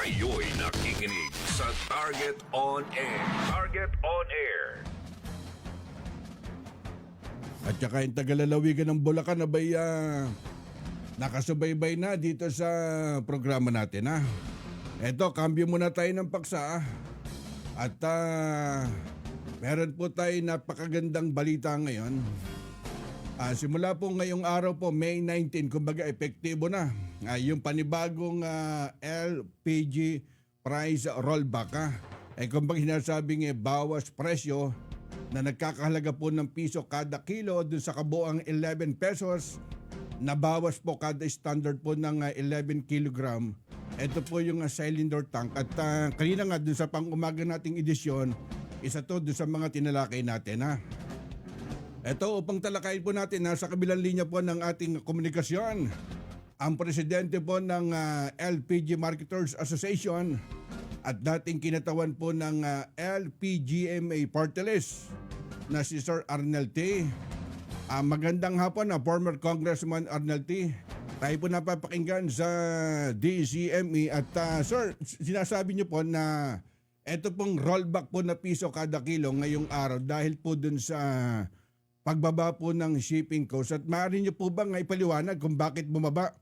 Kayo'y nakikinig sa Target On Air. Target On Air. At saka yung tagalalawigan ng Bulacan, abay, nakasubaybay na dito sa programa natin, ha. Eto, kambyo muna tayo ng paksa, at meron po tayo napakagandang balita ngayon. Simula po ngayong araw po, May 19, kumbaga epektibo na yung panibagong LPG price rollback. Kumbaga sinasabing bawas presyo na nagkakahalaga po ng piso kada kilo dun sa kabuang 11 pesos, nabawas po kada standard po ng 11 kilogram. Ito po yung cylinder tank. At kanina nga dun sa pang-umaga nating edisyon, isa to dun sa mga tinalakay natin, ha. Ito, upang talakayin po natin, nasa kabilang linya po ng ating komunikasyon, ang presidente po ng LPG Marketers Association at dating kinatawan po ng LPGMA Party List na si Sir Arnel T. Magandang hapon na former Congressman Arnel T. Tayo po napapakinggan sa DCME at Sir, sinasabi niyo po na ito pong rollback po na piso kada kilo ngayong araw dahil po dun sa pagbaba po ng shipping cost. At maaari niyo po bang ipaliwanag kung bakit bumaba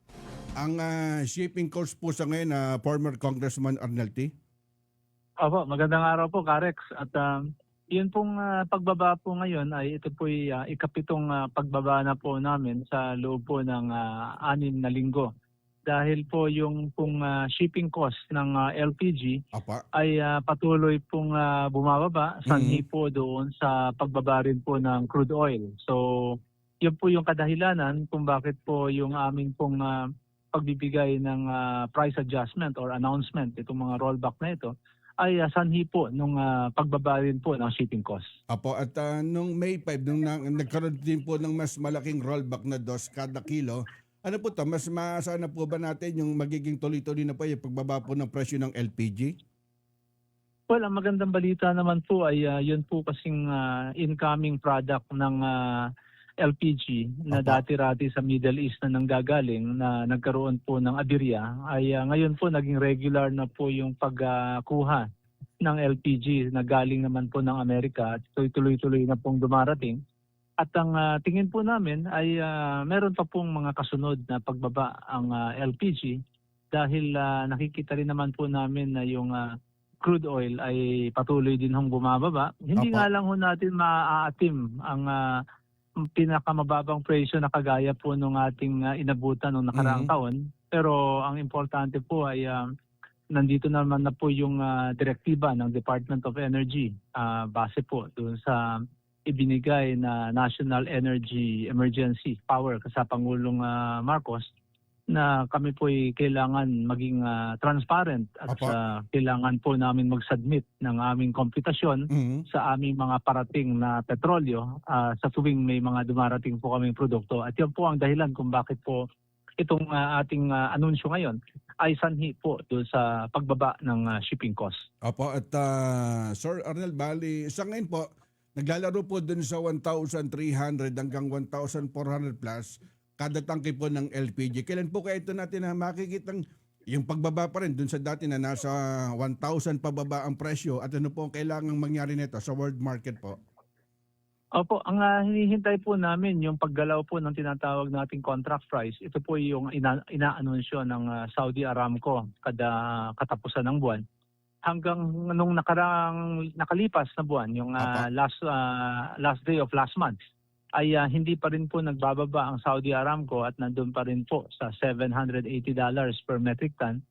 ang shipping cost po sa ngayon, former Congressman Arnel T? Opo, magandang araw po, Karex. At yun pong pagbaba po ngayon ay ito po'y ikapitong pagbaba na po namin sa loob po ng 6 na linggo. Dahil po yung pong shipping cost ng LPG ay patuloy pong bumababa, sanhi po doon sa pagbaba rin po ng crude oil. So yun po yung kadahilanan kung bakit po yung aming pong pagbibigay ng price adjustment or announcement, itong mga rollback na ito, ay sanhi po nung pagbaba rin po ng shipping cost. Apo, at nung May 5, nung nagkaroon din po ng mas malaking rollback na dos kada kilo, ano po to, mas maasahan na po ba natin yung magiging tuloy-tuloy na po yung pagbaba po ng presyo ng LPG? Well, ang magandang balita naman po ay yun po kasing incoming product ng LPG na dati-rati sa Middle East na nanggagaling na nagkaroon po ng aberya ay ngayon po naging regular na po yung pagkuha ng LPG na galing naman po ng Amerika at tuloy-tuloy na pong dumarating. At ang tingin po namin ay meron pa pong mga kasunod na pagbaba ang LPG dahil nakikita rin naman po namin na yung crude oil ay patuloy din hong bumababa. Hindi nga lang ho natin maaatim ang pinakamababang presyo na kagaya po nung ating inabutan nung nakaraang taon. Pero ang importante po ay nandito naman na po yung direktiba ng Department of Energy base po doon sa ibinigay na National Energy Emergency Power sa Pangulong Marcos na kami po ay kailangan maging transparent at kailangan po namin mag-submit ng aming komputasyon sa aming mga parating na petrolyo sa tuwing may mga dumarating po kaming produkto. At yan po ang dahilan kung bakit po itong ating anunsyo ngayon ay sanhi po doon sa pagbaba ng shipping cost. Opo, at Sir Arnel, bali, sa ngayon po, naglalaro po dun sa 1,300 hanggang 1,400 plus kada tangke po ng LPG. Kailan po kaya ito natin na makikita yung pagbaba pa rin dun sa dati na nasa 1,000 pababa ang presyo at ano po ang kailangang mangyari nito sa world market po? Opo, ang hinihintay po namin yung paggalaw po ng tinatawag nating contract price. Ito po yung inaanunsyo ng Saudi Aramco kada katapusan ng buwan. Hanggang nung nakalipas na buwan, yung last day of last month, ay hindi pa rin po nagbababa ang Saudi Aramco at nandun pa rin po sa $780 per metric ton.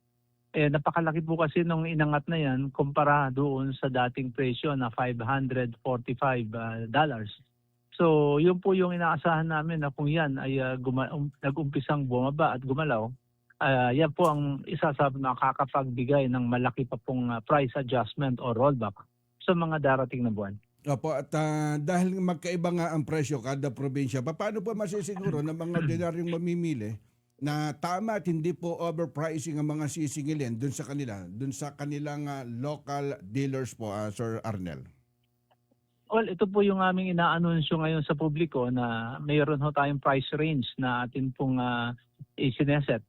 Napakalaki po kasi nung inangat na yan kumpara doon sa dating presyo na $545. So yun po yung inaasahan namin na kung yan ay nag-umpisang bumaba at gumalaw, yan po ang isa sa makakapagbigay ng malaki pa pong price adjustment o rollback sa mga darating na buwan. Opo, at dahil magkaiba nga ang presyo kada probinsya, paano po masisiguro ng mga ordinaryong mamimili na tama at hindi po overpricing ang mga sisingilin dun sa kanilang local dealers po, Sir Arnel? Well, ito po yung aming inaanunsyo ngayon sa publiko na mayroon ho tayong price range na atin pong isineset.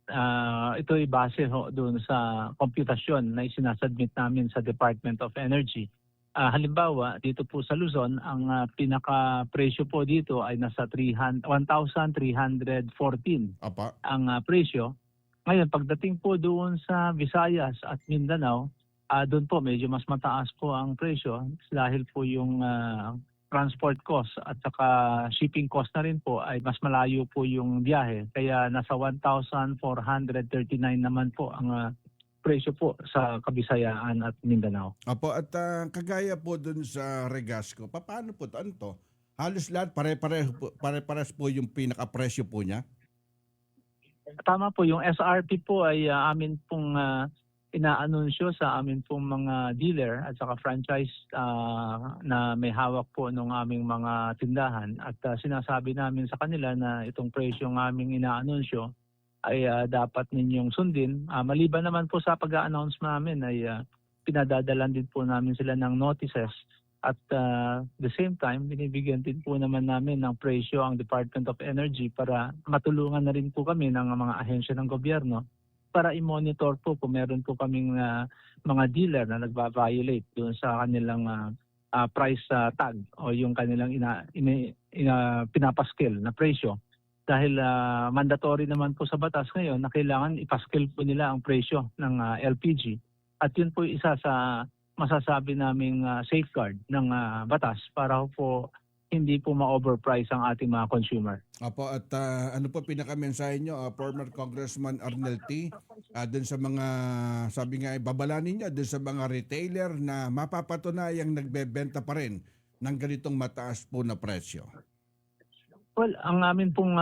Ito ay base doon sa komputasyon na isinasubmit namin sa Department of Energy. Halimbawa, dito po sa Luzon, ang pinaka-presyo po dito ay nasa 1,314 Apa. ang presyo. Ngayon, pagdating po doon sa Visayas at Mindanao, doon po medyo mas mataas po ang presyo dahil po yung transport cost at saka shipping cost na rin po ay mas malayo po yung biyahe. Kaya nasa 1,439 naman po ang presyo po sa Kabisayaan at Mindanao. Apo, at kagaya po dun sa Regasco, paano po ano to? Halos lahat pare-pares po yung pinaka-presyo po niya? Tama po, yung SRP po ay amin pong inaanunsyo sa amin pong mga dealer at saka franchise na may hawak po ng aming mga tindahan. At sinasabi namin sa kanila na itong presyo ng aming inaanunsyo ay dapat ninyong sundin. Maliban naman po sa pag-a-announce namin ay pinadadalan din po namin sila ng notices at the same time binibigyan din po naman namin ng presyo ang Department of Energy para matulungan na rin po kami ng mga ahensya ng gobyerno para i-monitor po kung meron po kaming mga dealer na nagba-violate doon sa kanilang price tag o yung kanilang pinapaskil na presyo. Dahil mandatory naman po sa batas ngayon na kailangan ipaskil po nila ang presyo ng LPG. At yun po isa sa masasabi naming safeguard ng batas para po hindi po ma-overprice ang ating mga consumer. Apo, at ano po pinaka-mensahe nyo, former Congressman Arnel T, dun sa mga, sabi nga, babalanin niya dun sa mga retailer na mapapatunayang nagbebenta pa rin ng ganitong mataas po na presyo? Well, ang amin pong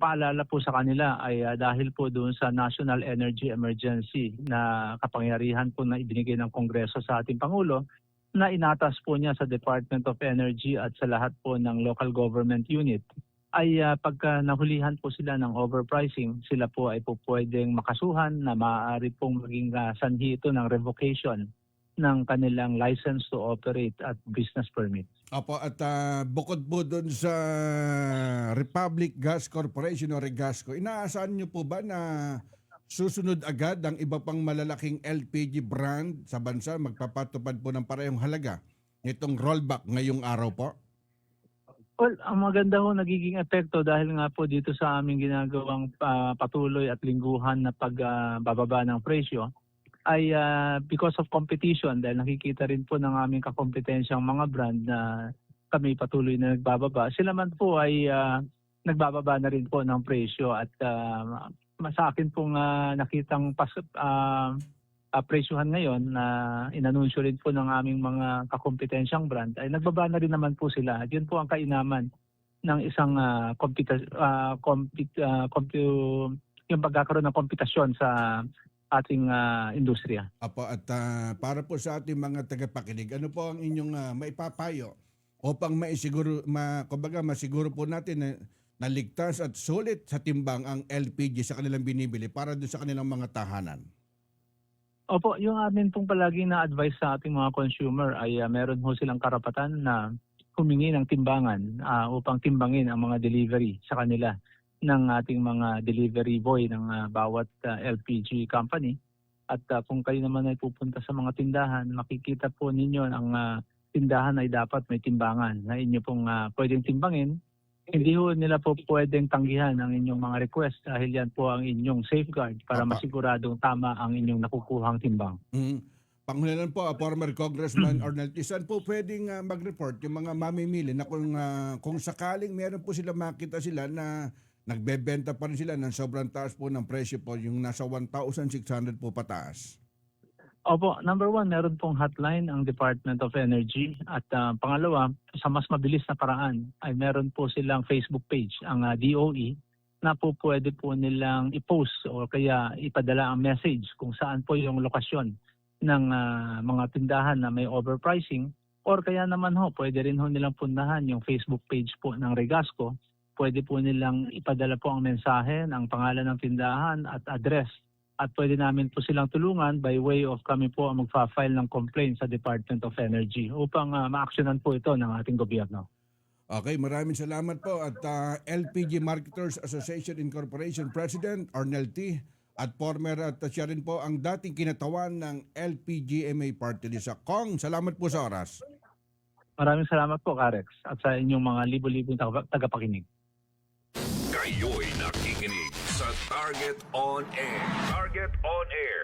paalala po sa kanila ay dahil po doon sa National Energy Emergency na kapangyarihan po na ibinigay ng Kongreso sa ating Pangulo na inatas po niya sa Department of Energy at sa lahat po ng local government unit ay pagka nahulihan po sila ng overpricing, sila po ay po pwedeng makasuhan na maaari pong maging sanhi ito ng revocation ng kanilang license to operate at business permit. Apo, at bukod po doon sa Republic Gas Corporation o Regasco, inaasahan nyo po ba na susunod agad ang iba pang malalaking LPG brand sa bansa magpapatupad po ng parehong halaga nitong rollback ngayong araw po? Well, ang maganda ho nagiging epekto dahil nga po dito sa aming ginagawang patuloy at lingguhan na pagbababa ng presyo ay because of competition dahil nakikita rin po ng aming kakompetensyang mga brand na kami patuloy na nagbababa. Sila man po ay nagbababa na rin po ng presyo at sa akin pong nakitang presyuhan ngayon na inanunsyo rin po ng aming mga kakompetensyang brand ay nagbaba na rin naman po sila. At yun po ang kainaman ng isang yung pagkakaroon ng kompetasyon sa ating industriya. Apo, at para po sa ating mga tagapakinig, ano po ang inyong maipapayo upang masiguro po natin na ligtas at sulit sa timbang ang LPG sa kanilang binibili para doon sa kanilang mga tahanan? Opo, yung amin pong palaging na-advise sa ating mga consumer ay meron ho silang karapatan na humingi ng timbangan upang timbangin ang mga delivery sa kanila ng ating mga delivery boy ng bawat LPG company. At kung kayo naman ay pupunta sa mga tindahan, makikita po ninyo ang tindahan ay dapat may timbangan na inyo pong pwedeng timbangin. Hindi ho nila po pwedeng tanggihan ang inyong mga request dahil yan po ang inyong safeguard para masiguradong tama ang inyong nakukuhang timbang. Panghulanan po, former Congressman Arnel T, saan po pwedeng mag-report yung mga mamimili na kung sakaling meron po sila makita sila na nagbebenta pa rin sila ng sobrang taas po ng presyo po, yung nasa 1,600 po pataas? Opo, number one, meron pong hotline ang Department of Energy. At pangalawa, sa mas mabilis na paraan ay meron po silang Facebook page, ang DOE, na po pwede po nilang i-post o kaya ipadala ang message kung saan po yung lokasyon ng mga tindahan na may overpricing. Or kaya naman ho, pwede rin ho nilang puntahan yung Facebook page po ng Regasco. Pwede po nilang ipadala po ang mensahe ng pangalan ng tindahan at address. At pwede namin po silang tulungan by way of kami po ang magfa-file ng complaint sa Department of Energy upang ma-actionan po ito ng ating gobyerno. Okay, maraming salamat po at LPG Marketers Association Incorporation President Arnel T. At former at siya rin po ang dating kinatawan ng LPGMA Party List. Kong, salamat po sa oras. Maraming salamat po, Karex, at sa inyong mga libo-libong tagapakinig. Kayo'y nakikinig sa Target on Air. Target on Air.